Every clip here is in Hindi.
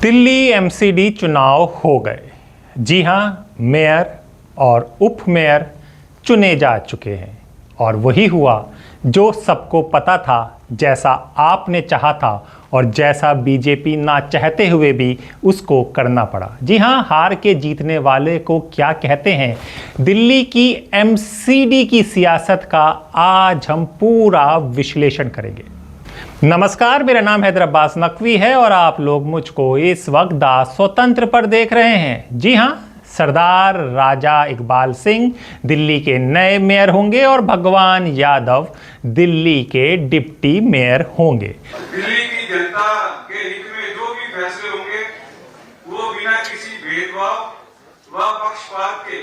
दिल्ली एमसीडी चुनाव हो गए। जी हाँ, मेयर और उप मेयर चुने जा चुके हैं और वही हुआ जो सबको पता था, जैसा आपने चाहा था और जैसा बीजेपी ना चाहते हुए भी उसको करना पड़ा। जी हाँ, हार के जीतने वाले को क्या कहते हैं, दिल्ली की एमसीडी की सियासत का आज हम पूरा विश्लेषण करेंगे। नमस्कार, मेरा नाम हैदर अब्बास नकवी है और आप लोग मुझको इस वक्त दा स्वतंत्र पर देख रहे हैं। जी हाँ, सरदार राजा इकबाल सिंह दिल्ली के नए मेयर होंगे और भगवान यादव दिल्ली के डिप्टी मेयर होंगे। दिल्ली की जनता के हित में जो भी फैसले होंगे वो बिना किसी भेदभाव व पक्षपात के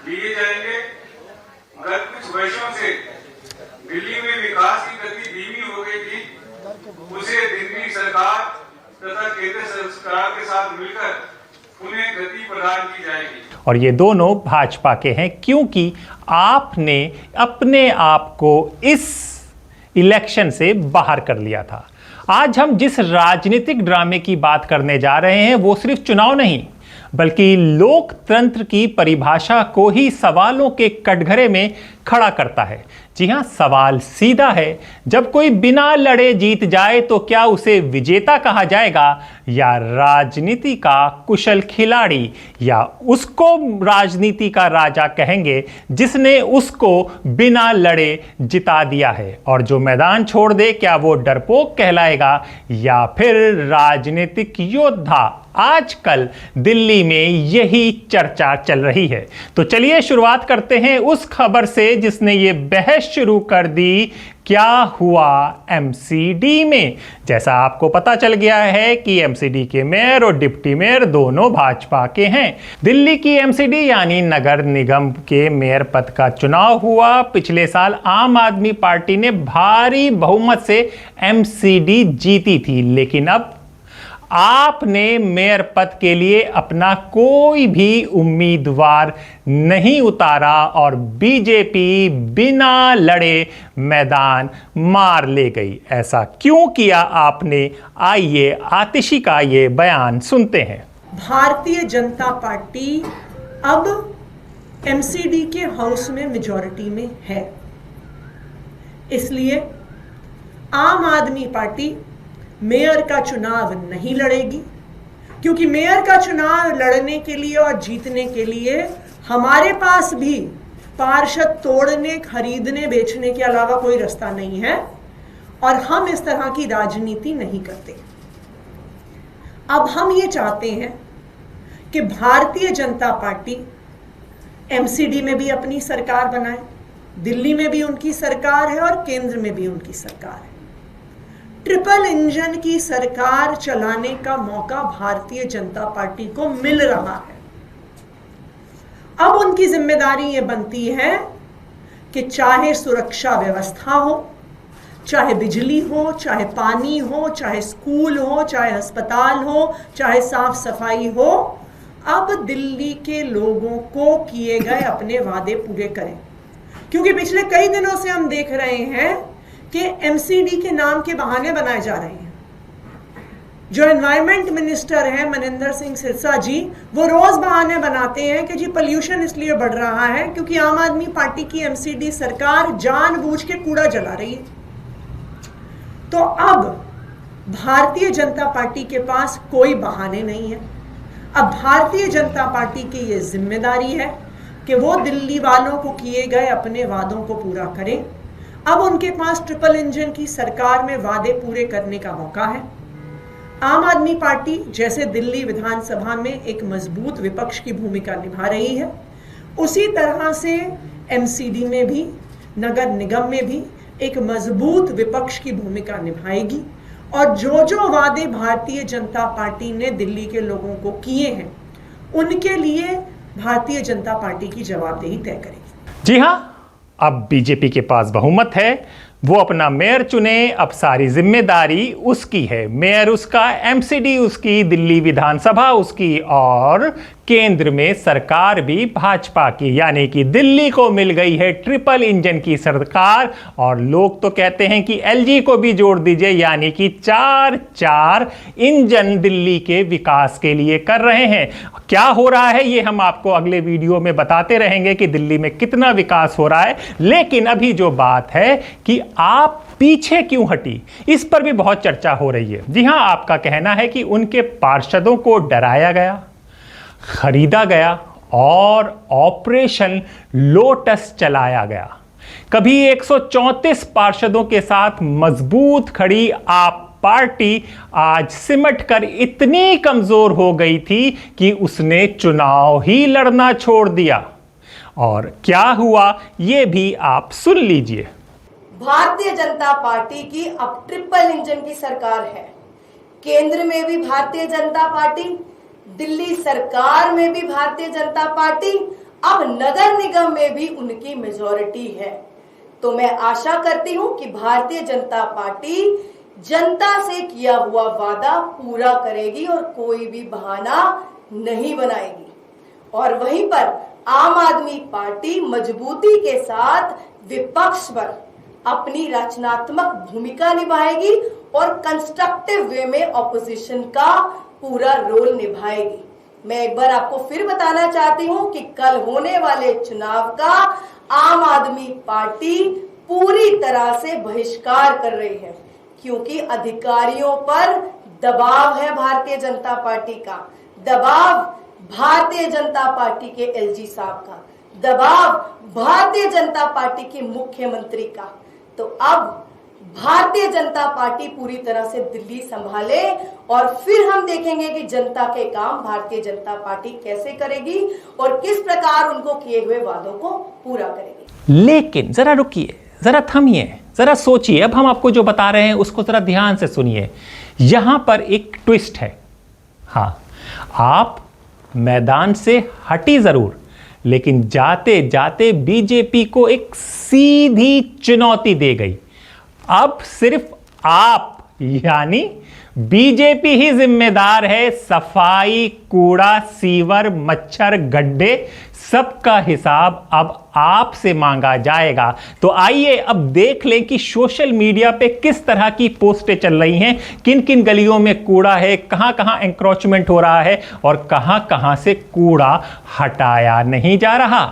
लिए जाएंगे। गत कुछ वर्षों से दिल्ली में विकास की गति धीमी हो गई थी, उसे दिल्ली सरकार तथा केंद्र सरकार के साथ मिलकर उन्हें गति प्रदान की जाएगी। और ये दोनों भाजपा के हैं, क्योंकि आपने अपने आप को इस इलेक्शन से बाहर कर लिया था। आज हम जिस राजनीतिक ड्रामे की बात करने जा रहे हैं वो सिर्फ चुनाव नहीं, बल्कि लोकतंत्र की परिभाषा को ही सवालों के कटघरे में खड़ा करता है। जी हाँ, सवाल सीधा है, जब कोई बिना लड़े जीत जाए तो क्या उसे विजेता कहा जाएगा या राजनीति का कुशल खिलाड़ी, या उसको राजनीति का राजा कहेंगे जिसने उसको बिना लड़े जिता दिया है, और जो मैदान छोड़ दे क्या वो डरपोक कहलाएगा या फिर राजनीतिक योद्धा। आजकल दिल्ली में यही चर्चा चल रही है। तो चलिए शुरुआत करते हैं उस खबर से जिसने ये बहस शुरू कर दी, क्या हुआ एमसीडी में। जैसा आपको पता चल गया है कि एमसीडी के मेयर और डिप्टी मेयर दोनों भाजपा के हैं। दिल्ली की एमसीडी यानी नगर निगम के मेयर पद का चुनाव हुआ। पिछले साल आम आदमी पार्टी ने भारी बहुमत से एमसीडी जीती थी, लेकिन अब आपने मेयर पद के लिए अपना कोई भी उम्मीदवार नहीं उतारा और बीजेपी बिना लड़े मैदान मार ले गई। ऐसा क्यों किया आपने? आइए आतिशी का ये बयान सुनते हैं। भारतीय जनता पार्टी अब एमसीडी के हाउस में मेजॉरिटी में है, इसलिए आम आदमी पार्टी मेयर का चुनाव नहीं लड़ेगी, क्योंकि मेयर का चुनाव लड़ने के लिए और जीतने के लिए हमारे पास भी पार्षद तोड़ने, खरीदने, बेचने के अलावा कोई रास्ता नहीं है और हम इस तरह की राजनीति नहीं करते। अब हम ये चाहते हैं कि भारतीय जनता पार्टी एमसीडी में भी अपनी सरकार बनाए, दिल्ली में भी उनकी सरकार है और केंद्र में भी उनकी सरकार है। ट्रिपल इंजन की सरकार चलाने का मौका भारतीय जनता पार्टी को मिल रहा है। अब उनकी जिम्मेदारी यह बनती है कि चाहे सुरक्षा व्यवस्था हो, चाहे बिजली हो, चाहे पानी हो, चाहे स्कूल हो, चाहे अस्पताल हो, चाहे साफ सफाई हो, अब दिल्ली के लोगों को किए गए अपने वादे पूरे करें। क्योंकि पिछले कई दिनों से हम देख रहे हैं कि एमसीडी के नाम के बहाने बनाए जा रहे हैं। जो एनवायरमेंट मिनिस्टर हैं मनिंदर सिंह सिरसा जी, वो रोज बहाने बनाते हैं कि जी पोल्यूशन इसलिए बढ़ रहा है क्योंकि आम आदमी पार्टी की एमसीडी सरकार जानबूझ के कूड़ा जला रही है। तो अब भारतीय जनता पार्टी के पास कोई बहाने नहीं है। अब भारतीय जनता पार्टी की ये जिम्मेदारी है कि वो दिल्ली वालों को किए गए अपने वादों को पूरा करें। अब उनके पास ट्रिपल इंजन की सरकार में वादे पूरे करने का मौका है। आम आदमी पार्टी जैसे दिल्ली विधानसभा में एक मजबूत विपक्ष की भूमिका निभा रही है, उसी तरह से एमसीडी में भी, नगर निगम में भी एक मजबूत विपक्ष की भूमिका निभाएगी और जो जो वादे भारतीय जनता पार्टी ने दिल्ली के लोगों को किए हैं उनके लिए भारतीय जनता पार्टी की जवाबदेही तय करेगी। जी हाँ, अब बीजेपी के पास बहुमत है, वो अपना मेयर चुने, अब सारी जिम्मेदारी उसकी है। मेयर उसका, एमसीडी उसकी, दिल्ली विधानसभा उसकी और केंद्र में सरकार भी भाजपा की, यानी कि दिल्ली को मिल गई है ट्रिपल इंजन की सरकार। और लोग तो कहते हैं कि एलजी को भी जोड़ दीजिए, यानी कि चार इंजन दिल्ली के विकास के लिए कर रहे हैं। क्या हो रहा है ये हम आपको अगले वीडियो में बताते रहेंगे कि दिल्ली में कितना विकास हो रहा है। लेकिन अभी जो बात है कि आप पीछे क्यों हटी, इस पर भी बहुत चर्चा हो रही है। जी हां, आपका कहना है कि उनके पार्षदों को डराया गया, खरीदा गया और ऑपरेशन लोटस चलाया गया। कभी 134 पार्षदों के साथ मजबूत खड़ी आप पार्टी आज सिमट कर इतनी कमजोर हो गई थी कि उसने चुनाव ही लड़ना छोड़ दिया। और क्या हुआ ये भी आप सुन लीजिए। भारतीय जनता पार्टी की अब ट्रिपल इंजन की सरकार है। केंद्र में भी भारतीय जनता पार्टी, दिल्ली सरकार में भी भारतीय जनता पार्टी, अब नगर निगम में भी उनकी मेजॉरिटी है। तो मैं आशा करती हूं कि भारतीय जनता पार्टी जनता से किया हुआ वादा पूरा करेगी और कोई भी बहाना नहीं बनाएगी। और वहीं पर आम आदमी पार्टी मजबूती के साथ विपक्ष पर अपनी रचनात्मक भूमिका निभाएगी और कंस्ट्रक्टिव वे में ऑपोजिशन का पूरा रोल निभाएगी। मैं एक बार आपको फिर बताना चाहती हूं कि कल होने वाले चुनाव का आम आदमी पार्टी पूरी तरह से बहिष्कार कर रही है, क्योंकि अधिकारियों पर दबाव है भारतीय जनता पार्टी का, दबाव भारतीय जनता पार्टी के एलजी साहब का, दबाव भारतीय जनता पार्टी के मुख्यमंत्री का। तो अब भारतीय जनता पार्टी पूरी तरह से दिल्ली संभाले और फिर हम देखेंगे कि जनता के काम भारतीय जनता पार्टी कैसे करेगी और किस प्रकार उनको किए हुए वादों को पूरा करेगी। लेकिन जरा रुकिए, जरा थमिए, जरा सोचिए। अब हम आपको जो बता रहे हैं उसको जरा ध्यान से सुनिए। यहां पर एक ट्विस्ट है। हां, आप मैदान से हटी जरूर, लेकिन जाते जाते बीजेपी को एक सीधी चुनौती दे गई। अब सिर्फ आप यानी बीजेपी ही जिम्मेदार है सफाई, कूड़ा, सीवर, मच्छर, गड्ढे, सबका हिसाब अब आपसे मांगा जाएगा। तो आइए अब देख लें कि सोशल मीडिया पे किस तरह की पोस्टें चल रही हैं, किन किन गलियों में कूड़ा है, कहां कहां एंक्रोचमेंट हो रहा है और कहां कहां से कूड़ा हटाया नहीं जा रहा।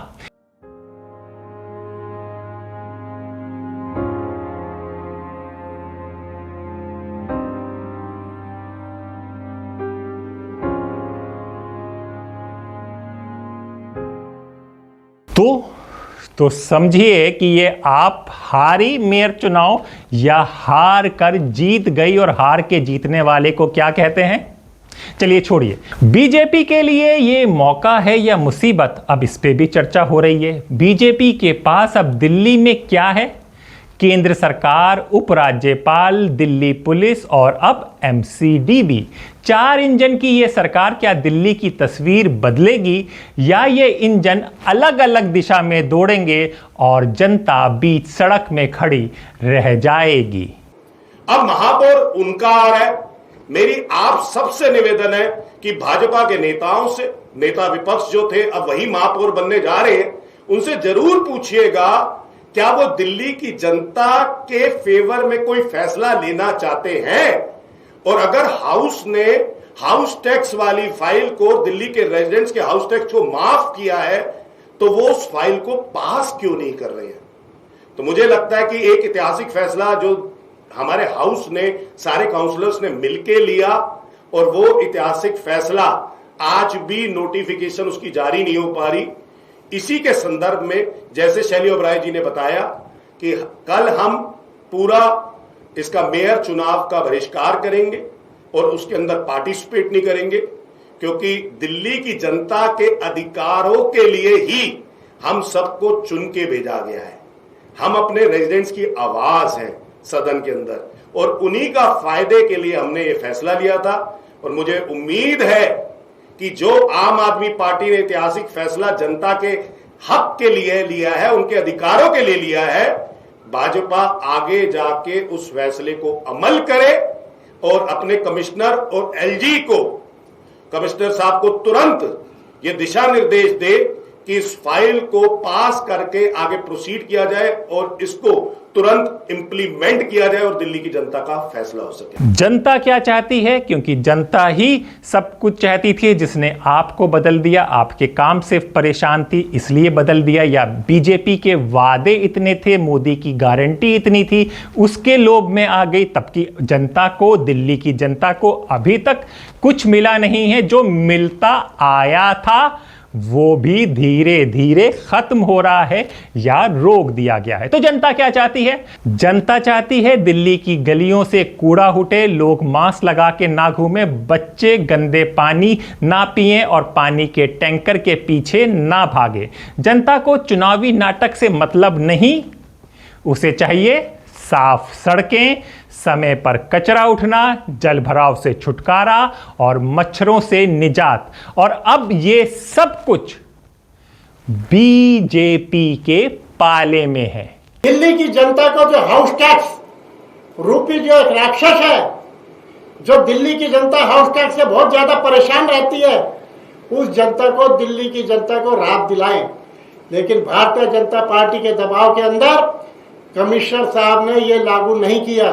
तो समझिए कि ये आप हारी मेयर चुनाव या हार कर जीत गई, और हार के जीतने वाले को क्या कहते हैं। चलिए छोड़िए, बीजेपी के लिए ये मौका है या मुसीबत, अब इस पे भी चर्चा हो रही है। बीजेपी के पास अब दिल्ली में क्या है? केंद्र सरकार, उपराज्यपाल, दिल्ली पुलिस और अब एमसीडीबी। 4 इंजन की यह सरकार क्या दिल्ली की तस्वीर बदलेगी या ये इंजन अलग अलग दिशा में दौड़ेंगे और जनता बीच सड़क में खड़ी रह जाएगी? अब महापौर उनका आ रहा है। मेरी आप सबसे निवेदन है कि भाजपा के नेताओं से, नेता विपक्ष जो थे अब वही महापौर बनने जा रहे हैं, उनसे जरूर पूछिएगा क्या वो दिल्ली की जनता के फेवर में कोई फैसला लेना चाहते हैं। और अगर हाउस ने हाउस टैक्स वाली फाइल को, दिल्ली के रेजिडेंट्स के हाउस टैक्स को माफ किया है, तो वो उस फाइल को पास क्यों नहीं कर रहे हैं। तो मुझे लगता है कि एक ऐतिहासिक फैसला जो हमारे हाउस ने, सारे काउंसलर्स ने मिलकर लिया, और वो ऐतिहासिक फैसला आज भी नोटिफिकेशन उसकी जारी नहीं हो पा रही। इसी के संदर्भ में जैसे शैली ओबराय जी ने बताया कि कल हम पूरा इसका मेयर चुनाव का बहिष्कार करेंगे और उसके अंदर पार्टिसिपेट नहीं करेंगे, क्योंकि दिल्ली की जनता के अधिकारों के लिए ही हम सबको चुन के भेजा गया है। हम अपने रेजिडेंट्स की आवाज हैं सदन के अंदर, और उन्हीं का फायदे के लिए हमने ये फैसला लिया था। और मुझे उम्मीद है कि जो आम आदमी पार्टी ने ऐतिहासिक फैसला जनता के हक के लिए लिया है, उनके अधिकारों के लिए लिया है, भाजपा आगे जाके उस फैसले को अमल करे और अपने कमिश्नर और एलजी को, कमिश्नर साहब को तुरंत ये दिशा निर्देश दे कि इस फाइल को पास करके आगे प्रोसीड किया जाए और इसको तुरंत इंप्लीमेंट किया जाए और दिल्ली की जनता का फैसला हो सके। जनता क्या चाहती है, क्योंकि जनता ही सब कुछ चाहती थी, जिसने आपको बदल दिया, आपके काम से परेशान थी इसलिए बदल दिया, या बीजेपी के वादे इतने थे, मोदी की गारंटी इतनी थी, उसके लोभ में आ गई। तब की जनता को, दिल्ली की जनता को अभी तक कुछ मिला नहीं है। जो मिलता आया था वो भी धीरे धीरे खत्म हो रहा है या रोक दिया गया है। तो जनता क्या चाहती है? जनता चाहती है दिल्ली की गलियों से कूड़ा उठे, लोग मास्क लगा के ना घूमे, बच्चे गंदे पानी ना पिएं और पानी के टैंकर के पीछे ना भागे। जनता को चुनावी नाटक से मतलब नहीं, उसे चाहिए साफ सड़कें, समय पर कचरा उठना, जल भराव से छुटकारा और मच्छरों से निजात। और अब ये सब कुछ बीजेपी के पाले में है। दिल्ली की जनता को जो हाउस टैक्स रूपी जो एक राक्षस है, जो दिल्ली की जनता हाउस टैक्स से बहुत ज्यादा परेशान रहती है, उस जनता को, दिल्ली की जनता को राहत दिलाएं। लेकिन भारतीय जनता पार्टी के दबाव के अंदर कमिश्नर साहब ने ये लागू नहीं किया।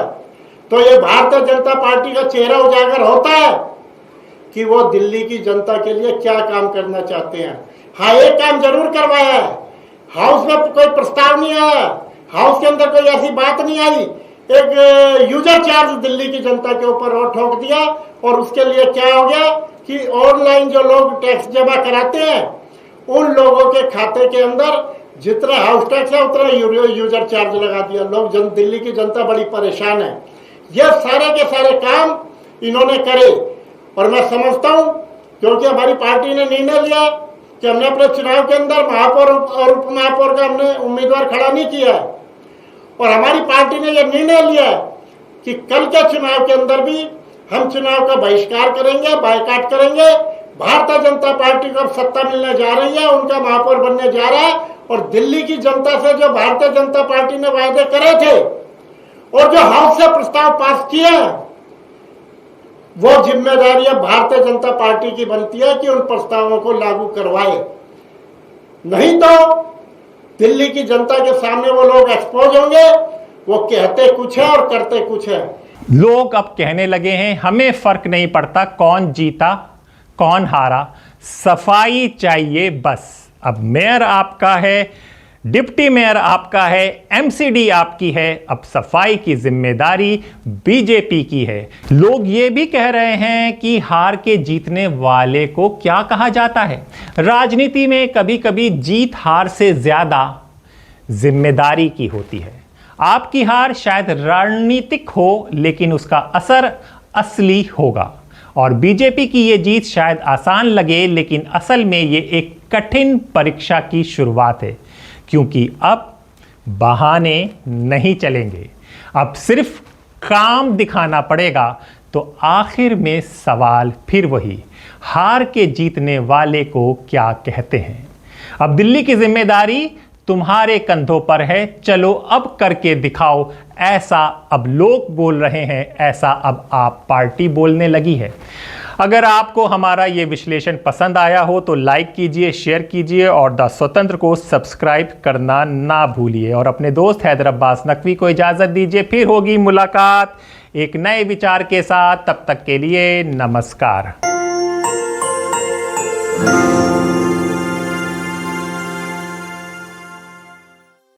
तो ये भारतीय जनता पार्टी का चेहरा उजागर होता है कि वो दिल्ली की जनता के लिए क्या काम करना चाहते हैं। हाँ, एक काम जरूर करवाया है, हाउस में कोई प्रस्ताव नहीं आया, हाउस के अंदर कोई ऐसी बात नहीं आई, एक यूजर चार्ज दिल्ली की जनता के ऊपर और ठोक दिया। और उसके लिए क्या हो गया कि ऑनलाइन जो लोग टैक्स जमा कराते हैं, उन लोगों के खाते के अंदर जितना हाउस टैक्स है उतना यूजर चार्ज लगा दिया। लोग दिल्ली की जनता बड़ी परेशान है। ये सारे के सारे काम इन्होंने करे। और मैं समझता हूं, क्योंकि हमारी पार्टी ने निर्णय लिया कि हमने अपने चुनाव के अंदर महापौर और उप महापौर का हमने उम्मीदवार खड़ा नहीं किया है, और हमारी पार्टी ने यह निर्णय लिया कि कल के चुनाव के अंदर भी हम चुनाव का बहिष्कार करेंगे, बायकॉट करेंगे। भारतीय जनता पार्टी को अब सत्ता मिलने जा रही है, उनका महापौर बनने जा रहा है, और दिल्ली की जनता से जो भारतीय जनता पार्टी ने वायदे करे थे और जो हाउस से प्रस्ताव पास किए हैं, वो जिम्मेदारी अब भारतीय जनता पार्टी की बनती है कि उन प्रस्तावों को लागू करवाए। नहीं तो दिल्ली की जनता के सामने वो लोग एक्सपोज होंगे, वो कहते कुछ है और करते कुछ है। लोग अब कहने लगे हैं हमें फर्क नहीं पड़ता कौन जीता कौन हारा, सफाई चाहिए बस। अब मेयर आपका है, डिप्टी मेयर आपका है, एमसीडी आपकी है, अब सफाई की जिम्मेदारी बीजेपी की है। लोग ये भी कह रहे हैं कि हार के जीतने वाले को क्या कहा जाता है। राजनीति में कभी कभी जीत हार से ज्यादा जिम्मेदारी की होती है। आपकी हार शायद रणनीतिक हो, लेकिन उसका असर असली होगा। और बीजेपी की ये जीत शायद आसान लगे, लेकिन असल में ये एक कठिन परीक्षा की शुरुआत है, क्योंकि अब बहाने नहीं चलेंगे, अब सिर्फ काम दिखाना पड़ेगा। तो आखिर में सवाल फिर वही, हार के जीतने वाले को क्या कहते हैं। अब दिल्ली की जिम्मेदारी तुम्हारे कंधों पर है, चलो अब करके दिखाओ। ऐसा अब लोग बोल रहे हैं, ऐसा अब आप पार्टी बोलने लगी है। अगर आपको हमारा ये विश्लेषण पसंद आया हो तो लाइक कीजिए, शेयर कीजिए और द स्वतंत्र को सब्सक्राइब करना ना भूलिए। और अपने दोस्त हैदर अब्बास नकवी को इजाज़त दीजिए। फिर होगी मुलाकात एक नए विचार के साथ। तब तक के लिए नमस्कार।